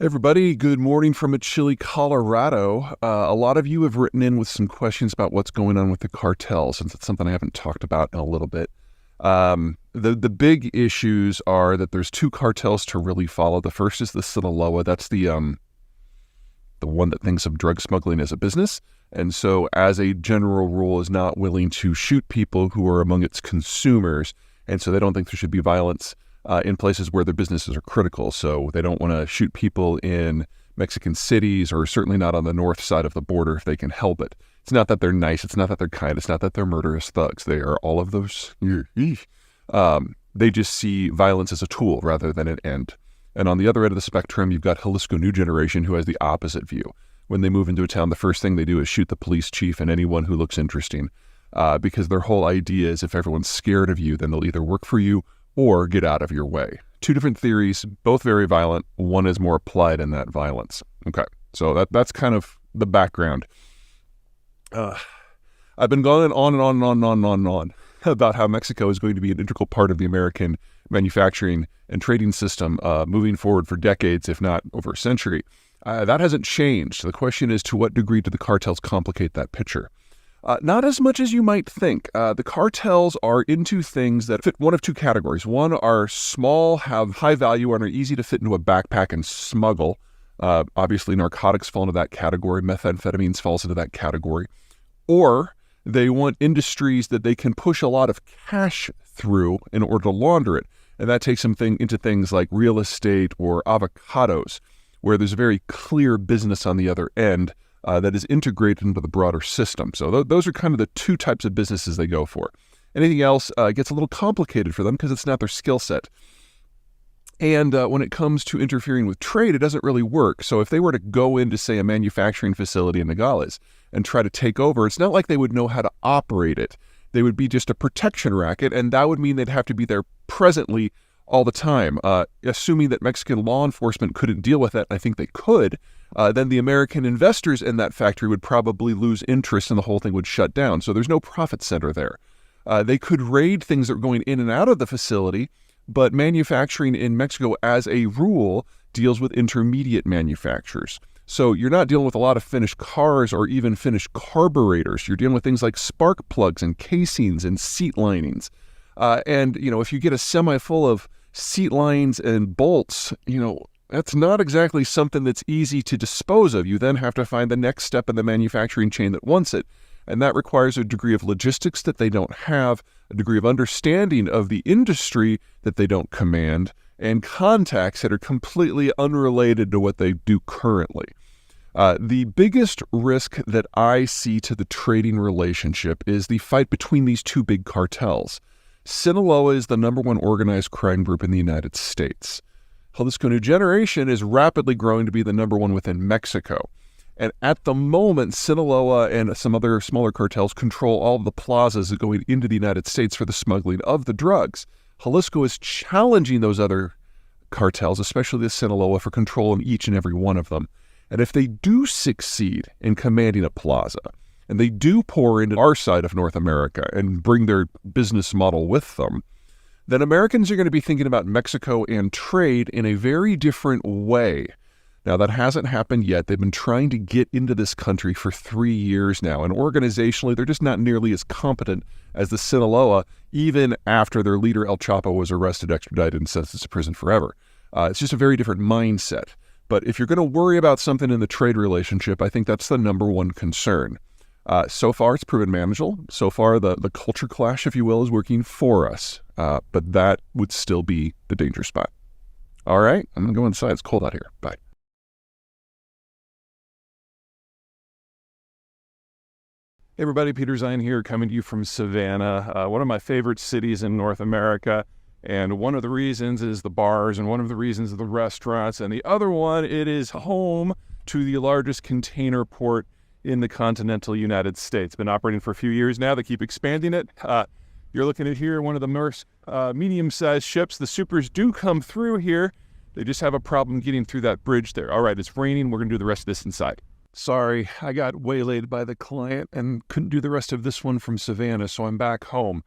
Everybody, good morning from a chilly Colorado. A lot of you have written in with some questions about what's going on with the cartels, since it's something I haven't talked about in a little bit. The big issues are that there's two cartels to really follow. The first is the Sinaloa. That's the one that thinks of drug smuggling as a business, and so as a general rule is not willing to shoot people who are among its consumers, and so they don't think there should be violence in places where their businesses are critical. So they don't want to shoot people in Mexican cities, or certainly not on the north side of the border if they can help it. It's not that they're nice. It's not that they're kind. It's not that they're murderous thugs. They are all of those. They just see violence as a tool rather than an end. And on the other end of the spectrum, you've got Jalisco New Generation, who has the opposite view. When they move into a town, the first thing they do is shoot the police chief and anyone who looks interesting, because their whole idea is if everyone's scared of you, then they'll either work for you or get out of your way. Two different theories, both very violent. One is more applied in that violence. Okay, so that's kind of the background. I've been going on and on about how Mexico is going to be an integral part of the American manufacturing and trading system moving forward for decades, if not over a century. That hasn't changed. The question is, to what degree do the cartels complicate that picture? Not as much as you might think. The cartels are into things that fit one of two categories. One are small, have high value, and are easy to fit into a backpack and smuggle. Obviously, narcotics fall into that category. Methamphetamines falls into that category. Or they want industries that they can push a lot of cash through in order to launder it. And that takes them into things like real estate or avocados, where there's a very clear business on the other end that is integrated into the broader system. So those are kind of the two types of businesses they go for. Anything else gets a little complicated for them because it's not their skill set. And when it comes to interfering with trade, it doesn't really work. So if they were to go into, say, a manufacturing facility in Nogales and try to take over, it's not like they would know how to operate it. They would be just a protection racket, and that would mean they'd have to be there presently all the time. Assuming that Mexican law enforcement couldn't deal with that, I think they could, then the American investors in that factory would probably lose interest and the whole thing would shut down. So there's no profit center there. They could raid things that are going in and out of the facility, but manufacturing in Mexico, as a rule, deals with intermediate manufacturers. So you're not dealing with a lot of finished cars or even finished carburetors. You're dealing with things like spark plugs and casings and seat linings. And if you get a semi full of seat lines and bolts, that's not exactly something that's easy to dispose of. You then have to find the next step in the manufacturing chain that wants it. And that requires a degree of logistics that they don't have, a degree of understanding of the industry that they don't command, and contacts that are completely unrelated to what they do currently. The biggest risk that I see to the trading relationship is the fight between these two big cartels. Sinaloa is the number one organized crime group in the United States. Jalisco New Generation is rapidly growing to be the number one within Mexico. And at the moment, Sinaloa and some other smaller cartels control all of the plazas going into the United States for the smuggling of the drugs. Jalisco is challenging those other cartels, especially the Sinaloa, for control in each and every one of them. And if they do succeed in commanding a plaza, and they do pour into our side of North America and bring their business model with them, then Americans are going to be thinking about Mexico and trade in a very different way. Now, that hasn't happened yet. They've been trying to get into this country for 3 years now, and organizationally, they're just not nearly as competent as the Sinaloa, even after their leader, El Chapo, was arrested, extradited, and sentenced to prison forever. It's just a very different mindset. But if you're going to worry about something in the trade relationship, I think that's the number one concern. So far, it's proven manageable. So far, the culture clash, if you will, is working for us. But that would still be the danger spot. All right, I'm going to go inside. It's cold out here. Bye. Hey everybody, Peter Zeihan here, coming to you from Savannah, one of my favorite cities in North America. And one of the reasons is the bars, and one of the reasons are the restaurants, and the other one, it is home to the largest container port in the continental United States. Been operating for a few years now. They keep expanding it. You're looking at here one of the more medium-sized ships. The supers do come through here. They just have a problem getting through that bridge there. All right, it's raining. We're going to do the rest of this inside. Sorry, I got waylaid by the client and couldn't do the rest of this one from Savannah, so I'm back home.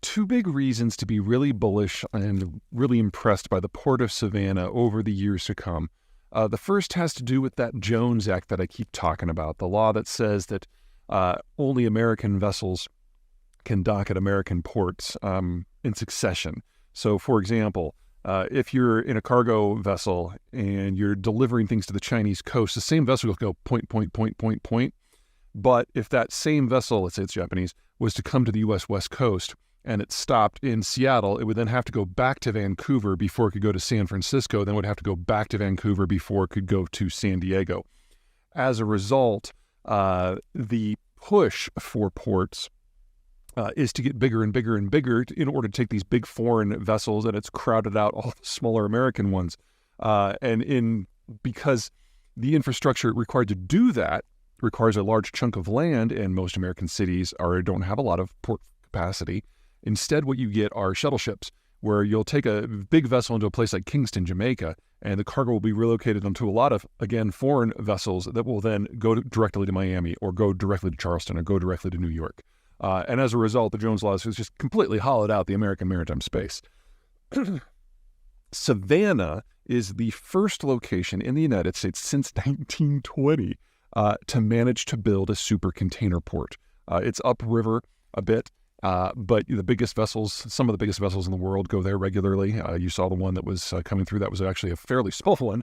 Two big reasons to be really bullish and really impressed by the Port of Savannah over the years to come. The first has to do with that Jones Act that I keep talking about, the law that says that only American vessels can dock at American ports in succession. So, for example, if you're in a cargo vessel and you're delivering things to the Chinese coast, the same vessel will go point, point, point, point, point. But if that same vessel, let's say it's Japanese, was to come to the U.S. West Coast and it stopped in Seattle, it would then have to go back to Vancouver before it could go to San Francisco, then would have to go back to Vancouver before it could go to San Diego. As a result, the push for ports is to get bigger and bigger and bigger in order to take these big foreign vessels, and it's crowded out all the smaller American ones. Because the infrastructure required to do that requires a large chunk of land, and most American cities don't have a lot of port capacity. Instead, what you get are shuttle ships, where you'll take a big vessel into a place like Kingston, Jamaica, and the cargo will be relocated onto a lot of, again, foreign vessels that will then go directly to Miami or go directly to Charleston or go directly to New York. And as a result, the Jones Law has just completely hollowed out the American maritime space. Savannah is the first location in the United States since 1920 to manage to build a super container port. It's upriver a bit, but the biggest vessels, some of the biggest vessels in the world go there regularly. You saw the one that was coming through. That was actually a fairly small one.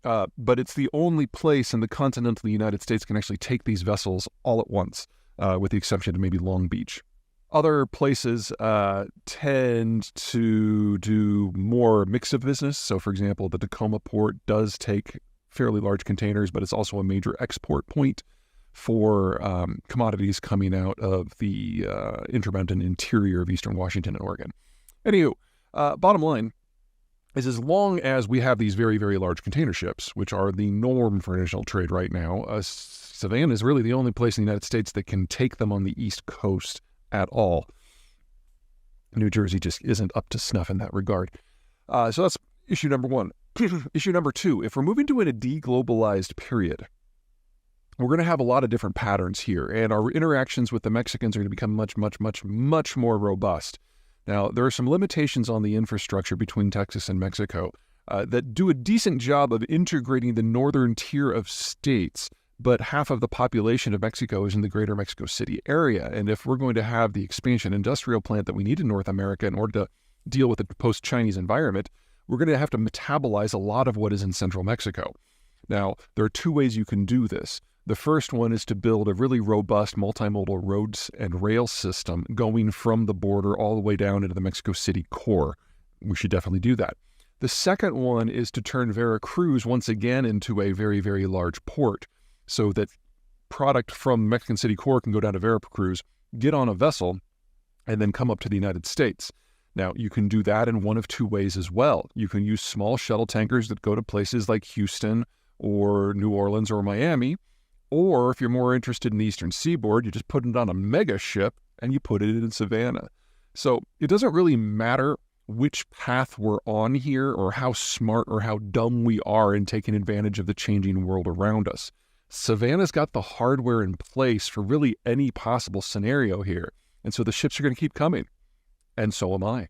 But it's the only place in the continental United States can actually take these vessels all at once, with the exception of maybe Long Beach. Other places tend to do more mix of business. So, for example, the Tacoma port does take fairly large containers, but it's also a major export point for commodities coming out of the intermountain interior of eastern Washington and Oregon. Anywho, bottom line is, as long as we have these very, very large container ships, which are the norm for international trade right now, Savannah is really the only place in the United States that can take them on the East Coast at all. New Jersey just isn't up to snuff in that regard. So that's issue number one. Issue number two, if we're moving to a deglobalized period, we're going to have a lot of different patterns here, and our interactions with the Mexicans are going to become much, much, much, much more robust. Now, there are some limitations on the infrastructure between Texas and Mexico that do a decent job of integrating the northern tier of states, but half of the population of Mexico is in the greater Mexico City area. And if we're going to have the expansion industrial plant that we need in North America in order to deal with the post-Chinese environment, we're going to have to metabolize a lot of what is in central Mexico. Now, there are two ways you can do this. The first one is to build a really robust multimodal roads and rail system going from the border all the way down into the Mexico City core. We should definitely do that. The second one is to turn Veracruz once again into a very, very large port so that product from Mexican City core can go down to Veracruz, get on a vessel, and then come up to the United States. Now, you can do that in one of two ways as well. You can use small shuttle tankers that go to places like Houston or New Orleans or Miami. Or if you're more interested in the Eastern Seaboard, you just put it on a mega ship and you put it in Savannah. So it doesn't really matter which path we're on here or how smart or how dumb we are in taking advantage of the changing world around us. Savannah's got the hardware in place for really any possible scenario here. And so the ships are going to keep coming. And so am I.